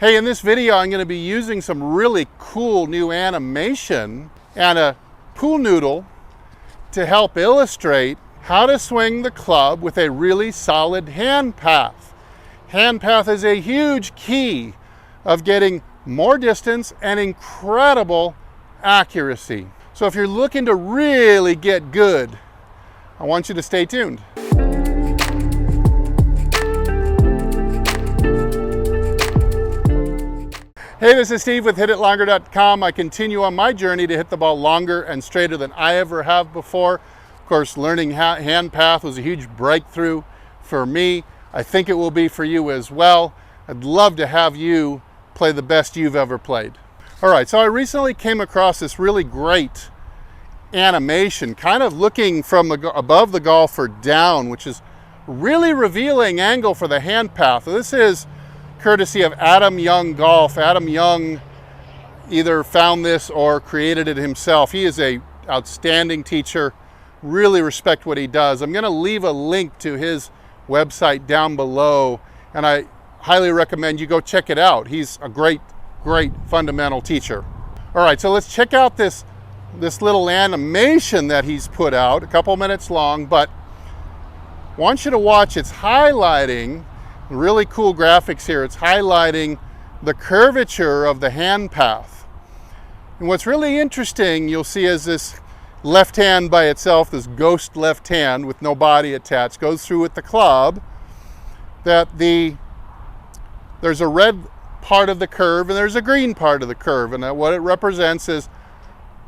Hey, in this video I'm going to be using some really cool new animation and a pool noodle to help illustrate how to swing the club with a really solid hand path. Hand path is a huge key of getting more distance and incredible accuracy. So if you're looking to really get good, I want you to stay tuned. Hey, this is Steve with HitItLonger.com. I continue on my journey to hit the ball longer and straighter than I ever have before. Of course, learning hand path was a huge breakthrough for me. I think it will be for you as well. I'd love to have you play the best you've ever played. All right, so I recently came across this really great animation, kind of looking from above the golfer down, which is really revealing angle for the hand path. This is courtesy of Adam Young Golf. Adam Young either found this or created it himself. He is an outstanding teacher. Really respect what he does. I'm going to leave a link to his website down below, and I highly recommend you go check it out. He's a great fundamental teacher. All right, so let's check out this little animation that he's put out, a couple minutes long, but I want you to watch. It's highlighting really cool graphics here. It's highlighting the curvature of the hand path. And what's really interesting, you'll see, is this left hand by itself, this ghost left hand with no body attached, goes through with the club, that there's a red part of the curve and there's a green part of the curve. And what it represents is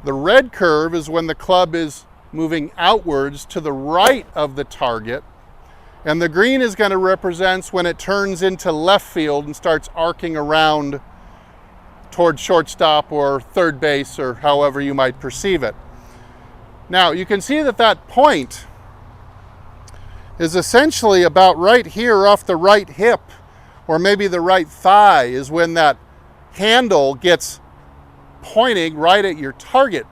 the red curve is when the club is moving outwards to the right of the target. And the green is going to represent when it turns into left field and starts arcing around towards shortstop or third base, or however you might perceive it. Now, you can see that point is essentially about right here off the right hip, or maybe the right thigh, is when that handle gets pointing right at your target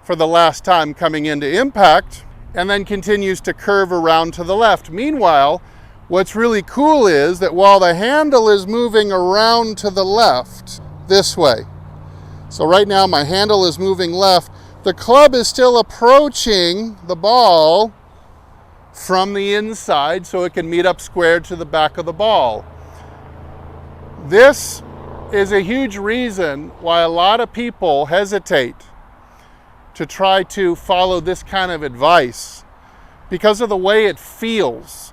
for the last time coming into impact, and then continues to curve around to the left. Meanwhile, what's really cool is that while the handle is moving around to the left this way, so right now my handle is moving left, the club is still approaching the ball from the inside so it can meet up square to the back of the ball. This is a huge reason why a lot of people hesitate to try to follow this kind of advice, because of the way it feels.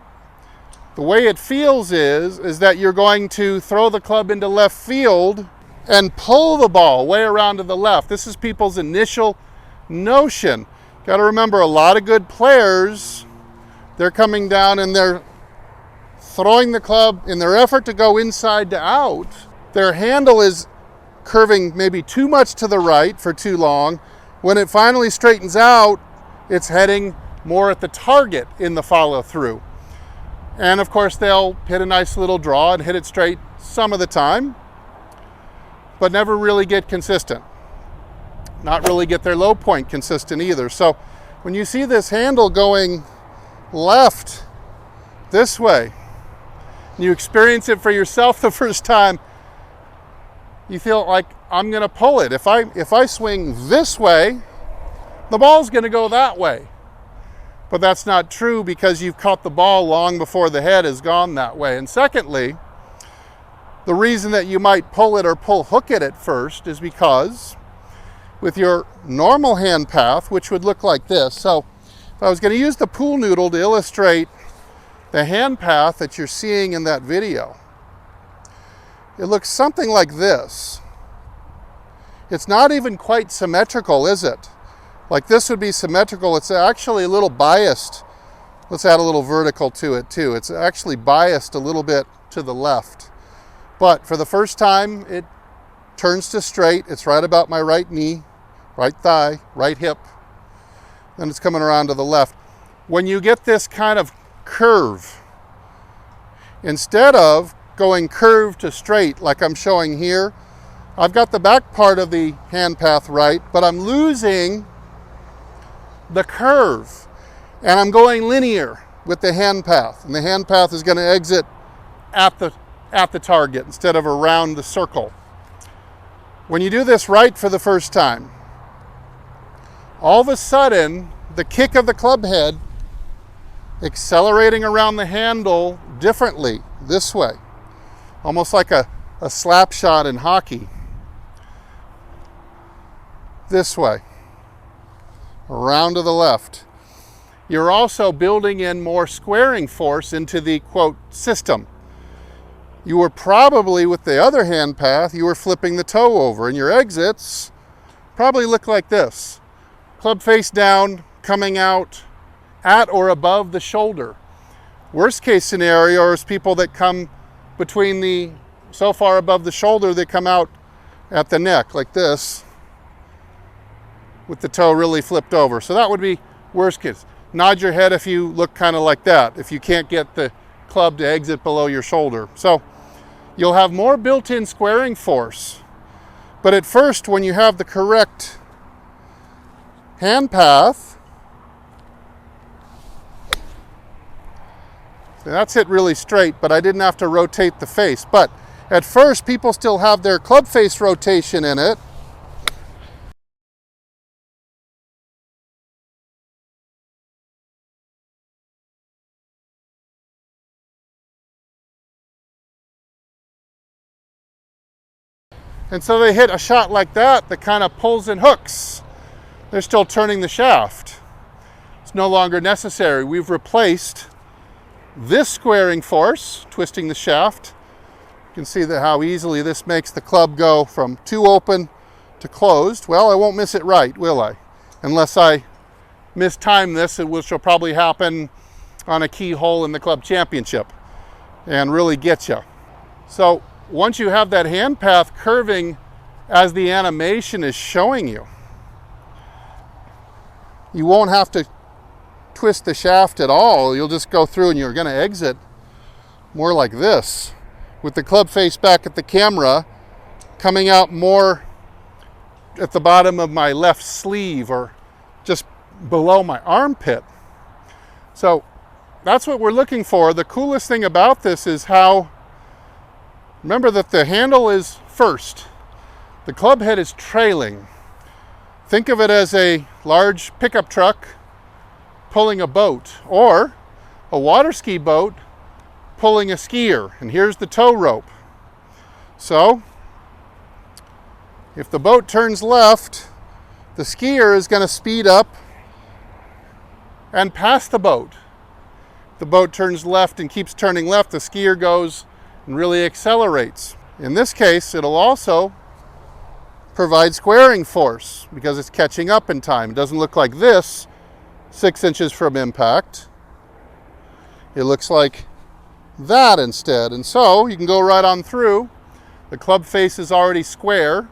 The way it feels is that you're going to throw the club into left field and pull the ball way around to the left. This is people's initial notion. Got to remember, a lot of good players, they're coming down and they're throwing the club in their effort to go inside to out. Their handle is curving maybe too much to the right for too long. When it finally straightens out, it's heading more at the target in the follow through. And of course, they'll hit a nice little draw and hit it straight some of the time, but never really get consistent. Not really get their low point consistent either. So when you see this handle going left this way, and you experience it for yourself the first time, you feel like, I'm going to pull it. If I swing this way, the ball's going to go that way. But that's not true, because you've caught the ball long before the head has gone that way. And secondly, the reason that you might pull it or pull hook it at first is because with your normal hand path, which would look like this. So if I was going to use the pool noodle to illustrate the hand path that you're seeing in that video, it looks something like this. It's not even quite symmetrical, is it? Like this would be symmetrical. It's actually a little biased. Let's add a little vertical to it too. It's actually biased a little bit to the left. But for the first time, it turns to straight. It's right about my right knee, right thigh, right hip. Then it's coming around to the left. When you get this kind of curve, instead of going curve to straight like I'm showing here, I've got the back part of the hand path right, but I'm losing the curve, and I'm going linear with the hand path, and the hand path is going to exit at the at the target instead of around the circle. When you do this right for the first time, all of a sudden, the kick of the club head accelerating around the handle differently, this way, almost like a slap shot in hockey. This way, around to the left. You're also building in more squaring force into the, quote, system. You were probably, with the other hand path, you were flipping the toe over, and your exits probably look like this. Club face down, coming out at or above the shoulder. Worst case scenario is people that come between the, so far above the shoulder, they come out at the neck, like this, with the toe really flipped over. So that would be worst case. Nod your head if you look kind of like that, if you can't get the club to exit below your shoulder. So you'll have more built-in squaring force. But at first, when you have the correct hand path, that's hit really straight, but I didn't have to rotate the face. But at first, people still have their club face rotation in it. And so they hit a shot like that kind of pulls and hooks. They're still turning the shaft. It's no longer necessary. We've replaced this squaring force, twisting the shaft. You can see that how easily this makes the club go from too open to closed. Well, I won't miss it right, will I? Unless I mistime this, which will probably happen on a key hole in the club championship and really get you. So once you have that hand path curving as the animation is showing you, you won't have to twist the shaft at all. You'll just go through and you're going to exit more like this, with the club face back at the camera, coming out more at the bottom of my left sleeve or just below my armpit. So that's what we're looking for. The coolest thing about this is how, remember that the handle is first, the club head is trailing. Think of it as a large pickup truck pulling a boat, or a water ski boat pulling a skier, and here's the tow rope. So if the boat turns left, the skier is going to speed up and pass the boat. If the boat turns left and keeps turning left, the skier goes and really accelerates. In this case, it'll also provide squaring force because it's catching up in time. It doesn't look like this 6 inches from impact. It looks like that instead. And so you can go right on through. The club face is already square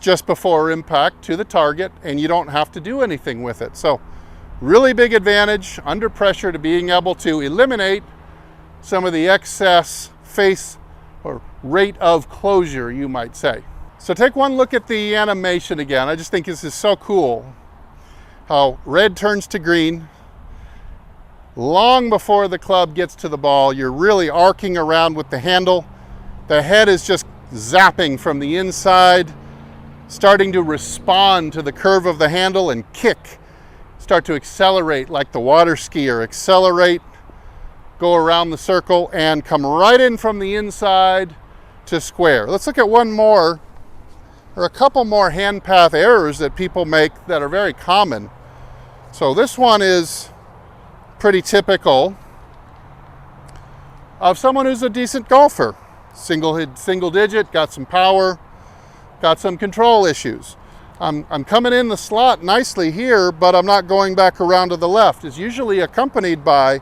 just before impact to the target, and you don't have to do anything with it. So really big advantage under pressure to being able to eliminate some of the excess face or rate of closure, you might say. So take one look at the animation again. I just think this is so cool. How red turns to green. Long before the club gets to the ball, you're really arcing around with the handle. The head is just zapping from the inside, starting to respond to the curve of the handle and kick. Start to accelerate like the water skier. Accelerate, go around the circle, and come right in from the inside to square. Let's look at one more, or a couple more hand path errors that people make that are very common. So this one is pretty typical of someone who's a decent golfer. Single digit, got some power, got some control issues. I'm coming in the slot nicely here, but I'm not going back around to the left. It's usually accompanied by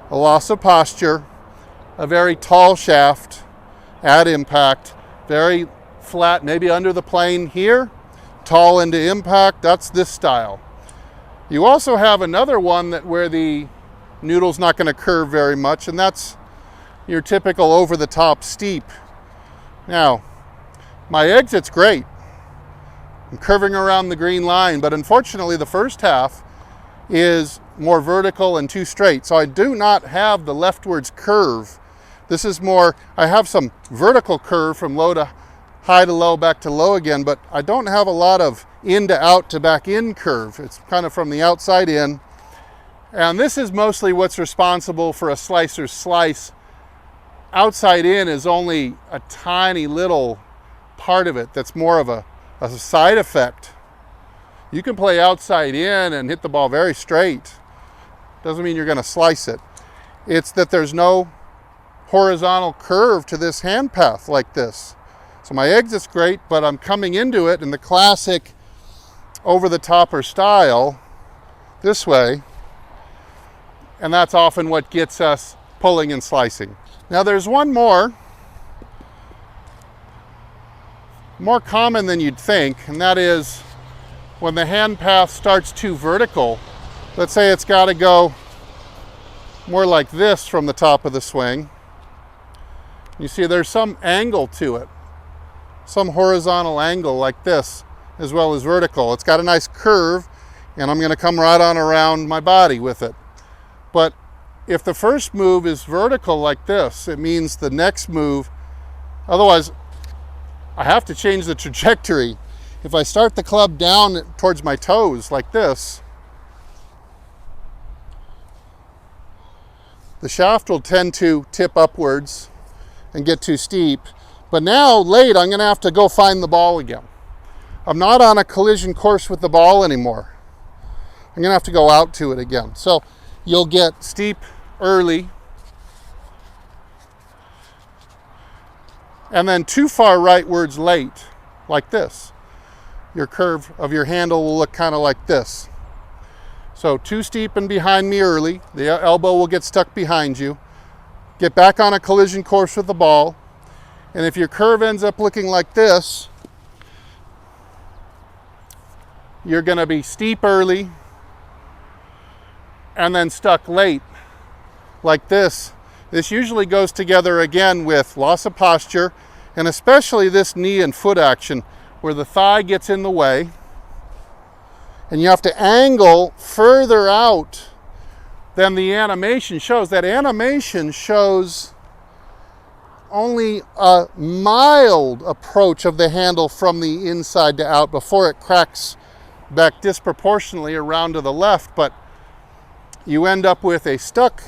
a loss of posture, a very tall shaft at impact, very flat, maybe under the plane here, tall into impact. That's this style. You also have another one that where the noodle's not going to curve very much, and that's your typical over the top steep. Now, my exit's great. I'm curving around the green line, but unfortunately the first half is more vertical and too straight. So I do not have the leftwards curve This is more, I have some vertical curve from low to high to low, back to low again, but I don't have a lot of in to out to back in curve. It's kind of from the outside in. And this is mostly what's responsible for a slicer's slice. Outside in is only a tiny little part of it that's more of a side effect. You can play outside in and hit the ball very straight. Doesn't mean you're going to slice it. It's that there's no horizontal curve to this hand path like this. So my exit's great, but I'm coming into it in the classic over-the-topper style this way, and that's often what gets us pulling and slicing. Now there's one more common than you'd think, and that is when the hand path starts too vertical. Let's say it's got to go more like this from the top of the swing. You see there's some angle to it, some horizontal angle like this, as well as vertical. It's got a nice curve, and I'm going to come right on around my body with it. But if the first move is vertical like this, it means the next move, otherwise I have to change the trajectory. If I start the club down towards my toes like this, the shaft will tend to tip upwards and get too steep. But now late, I'm going to have to go find the ball again. I'm not on a collision course with the ball anymore. I'm going to have to go out to it again. So you'll get steep early, and then too far rightwards late, like this. Your curve of your handle will look kind of like this. So too steep and behind me early, the elbow will get stuck behind you. Get back on a collision course with the ball, and if your curve ends up looking like this, you're going to be steep early and then stuck late like this. This usually goes together again with loss of posture, and especially this knee and foot action where the thigh gets in the way and you have to angle further out than the animation shows. That animation shows only a mild approach of the handle from the inside to out before it cracks back disproportionately around to the left, but you end up with a stuck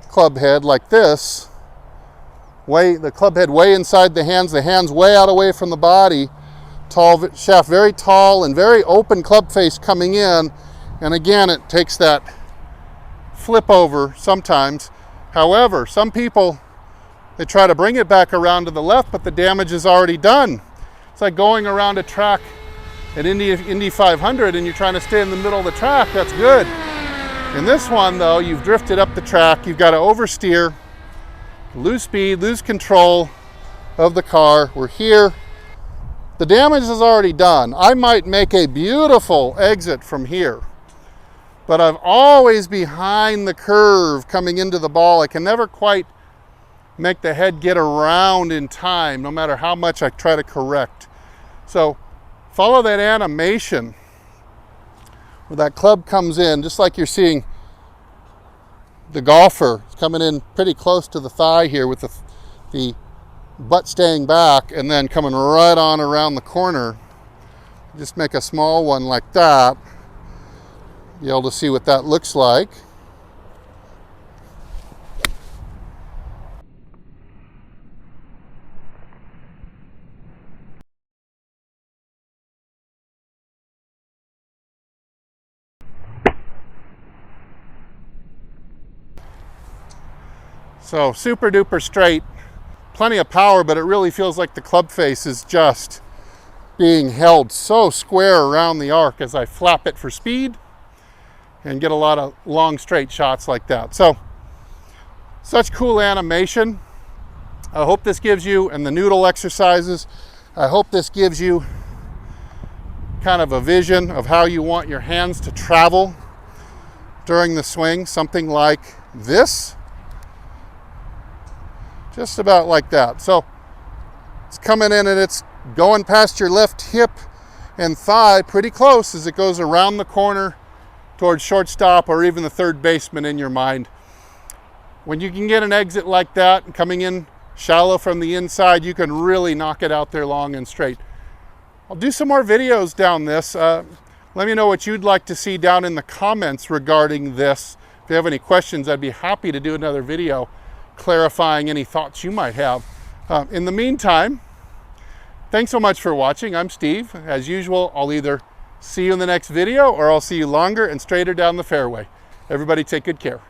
club head like this, the club head way inside the hands way out away from the body, tall shaft very tall and very open club face coming in, and again it takes that flip over sometimes. However, some people, they try to bring it back around to the left, but the damage is already done. It's like going around a track at Indy 500 and you're trying to stay in the middle of the track. That's good. In this one though, you've drifted up the track, you've got to oversteer, lose speed, lose control of the car. We're here. The damage is already done. I might make a beautiful exit from here, but I'm always behind the curve coming into the ball. I can never quite make the head get around in time, no matter how much I try to correct. So follow that animation where that club comes in, just like you're seeing the golfer coming in pretty close to the thigh here with the butt staying back and then coming right on around the corner. Just make a small one like that. Be able to see what that looks like. So super duper straight, plenty of power, but it really feels like the club face is just being held so square around the arc as I flap it for speed and get a lot of long straight shots like that. So such cool animation. I hope this gives you, and the noodle exercises, I hope this gives you kind of a vision of how you want your hands to travel during the swing. Something like this. Just about like that. So it's coming in and it's going past your left hip and thigh pretty close as it goes around the corner towards shortstop or even the third baseman in your mind. When you can get an exit like that, coming in shallow from the inside, you can really knock it out there long and straight. I'll do some more videos down this. Let me know what you'd like to see down in the comments regarding this. If you have any questions, I'd be happy to do another video clarifying any thoughts you might have. In the meantime, thanks so much for watching. I'm Steve. As usual, I'll either see you in the next video or I'll see you longer and straighter down the fairway. Everybody take good care.